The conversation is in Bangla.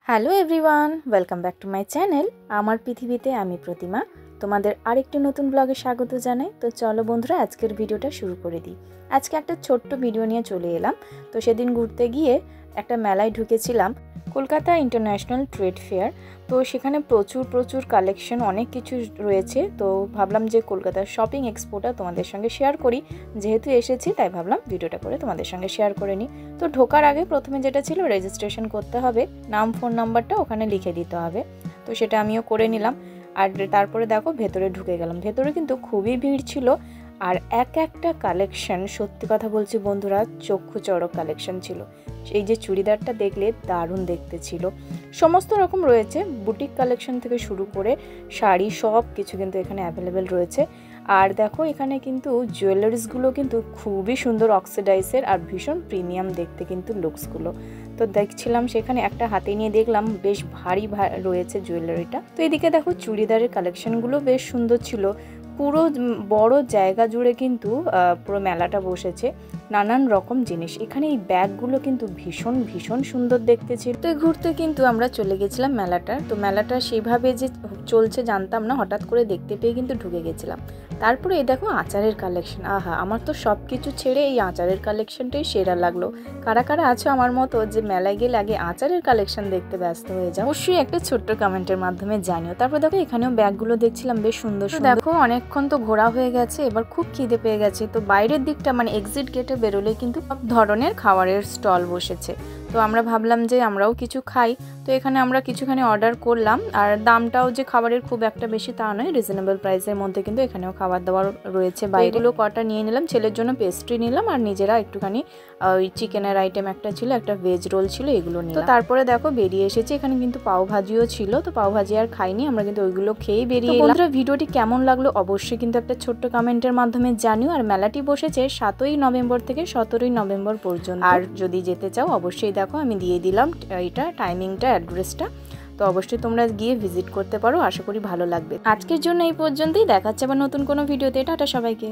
Hello everyone, welcome back to my channel আমার পৃথিবীতে আমি প্রতিমা। তোমাদের আরেকটি নতুন ব্লগে স্বাগত জানাই। তো চলো বন্ধুরা, আজকের ভিডিওটা শুরু করে দিই। আজকে একটা ছোট্ট ভিডিও নিয়ে চলে এলাম। তো সেদিন ঘুরতে গিয়ে একটা মেলায় ঢুকেছিলাম, কলকাতা ইন্টারন্যাশনাল ট্রেড ফেয়ার। তো সেখানে প্রচুর কালেকশন অনেক কিছু রয়েছে। তো ভাবলাম যে কলকাতার শপিং এক্সপোটা তোমাদের সঙ্গে শেয়ার করি, যেহেতু এসেছি তাই ভাবলাম ভিডিওটা করে তোমাদের সঙ্গে শেয়ার করে নিই। তো ঢোকার আগে প্রথমে যেটা ছিল, রেজিস্ট্রেশন করতে হবে, নাম ফোন নাম্বারটা ওখানে লিখে দিতে হবে। তো সেটা আমিও করে নিলাম। আর তারপরে দেখো ভেতরে ঢুকে গেলাম। ভেতরে কিন্তু খুবই ভিড় ছিল, আর একটা কালেকশন, সত্যি কথা বলছি বন্ধুরা, চক্ষু চড়ক কালেকশন ছিল। এই যে চুড়িদারটা দেখলে দারুণ দেখতে ছিল। সমস্ত রকম রয়েছে, বুটিক কালেকশন থেকে শুরু করে শাড়ি, সব কিছু কিন্তু এখানে অ্যাভেলেবেল রয়েছে। আর দেখো এখানে কিন্তু জুয়েলারিসগুলো কিন্তু খুবই সুন্দর, অক্সিডাইজের আর ভীষণ প্রিমিয়াম দেখতে কিন্তু লুকসগুলো। তো দেখছিলাম সেখানে একটা হাতে নিয়ে দেখলাম বেশ ভারী রয়েছে জুয়েলারিটা। তো এদিকে দেখো চুড়িদারের কালেকশনগুলো বেশ সুন্দর ছিল। পুরো বড় জায়গা জুড়ে কিন্তু পুরো মেলাটা বসেছে, নানান রকম জিনিস। এখানে এই ব্যাগগুলো কিন্তু ভীষণ সুন্দর দেখতে ছিল। তো ঘুরতে কিন্তু আমরা চলে গেছিলাম মেলাটা। তো মেলাটা সেইভাবে যে চলছে জানতাম না, হঠাৎ করে দেখতে পেয়ে কিন্তু ঢুকে গেছিলাম। তারপরে এই দেখো আচারের কালেকশন, আহা, আমার তো সব কিছু ছেড়ে এই আচারের কালেকশনটাই সেরা লাগলো। কারা কারা আছো আমার মতো যে মেলায় গেলে আগে আচারের কালেকশন দেখতে ব্যস্ত হয়ে যাও, অবশ্যই একটা ছোট্ট কমেন্টের মাধ্যমে জানিও। তারপর দেখো এখানেও ব্যাগগুলো দেখছিলাম বেশ সুন্দর। দেখো অনেকক্ষণ তো ঘোরা হয়ে গেছে, এবার খুব খিদে পেয়ে গেছে। তো বাইরের দিকটা মানে এক্সিট গেটে বেরোলে কিন্তু সব ধরনের খাবারের স্টল বসেছে। তো আমরা ভাবলাম যে আমরাও কিছু খাই। তো এখানে আমরা কিছুখানি অর্ডার করলাম, আর দামটাও যে খাবারের খুব একটা বেশি তা নয়, রিজনেবল প্রাইসের মধ্যে কিন্তু এখানেও খাবার দাবার রয়েছে। বাইরেগুলো কটা নিয়ে নিলাম, ছেলের জন্য পেস্ট্রি নিলাম, আর নিজেরা একটুখানি ওই চিকেনের আইটেম একটা ছিল, একটা ভেজ রোল ছিল, এগুলো নিলাম। তো তারপরে দেখো বেরিয়ে এসেছি, এখানে কিন্তু পাও ভাজিও ছিল। তো পাও ভাজি আর খাইনি, আমরা কিন্তু ওইগুলো খেয়েই বেরিয়ে এলাম। বন্ধুরা, ভিডিওটি কেমন লাগলো অবশ্যই কিন্তু একটা ছোট্ট কমেন্টের মাধ্যমে জানিও। আর মেলাটি বসেছে 7ই নভেম্বর থেকে 17ই নভেম্বর পর্যন্ত। আর যদি যেতে চাও অবশ্যই দেখো আমি দিয়ে দিলাম এটা টাইমিংটা, অ্যাড্রেসটা। তো অবশ্যই তোমরা গিয়ে ভিজিট করতে পারো, আশা করি ভালো লাগবে। আজকের জন্য এই পর্যন্তই, দেখাচ্ছে আবার নতুন কোনো ভিডিওতে। টাটা সবাইকে।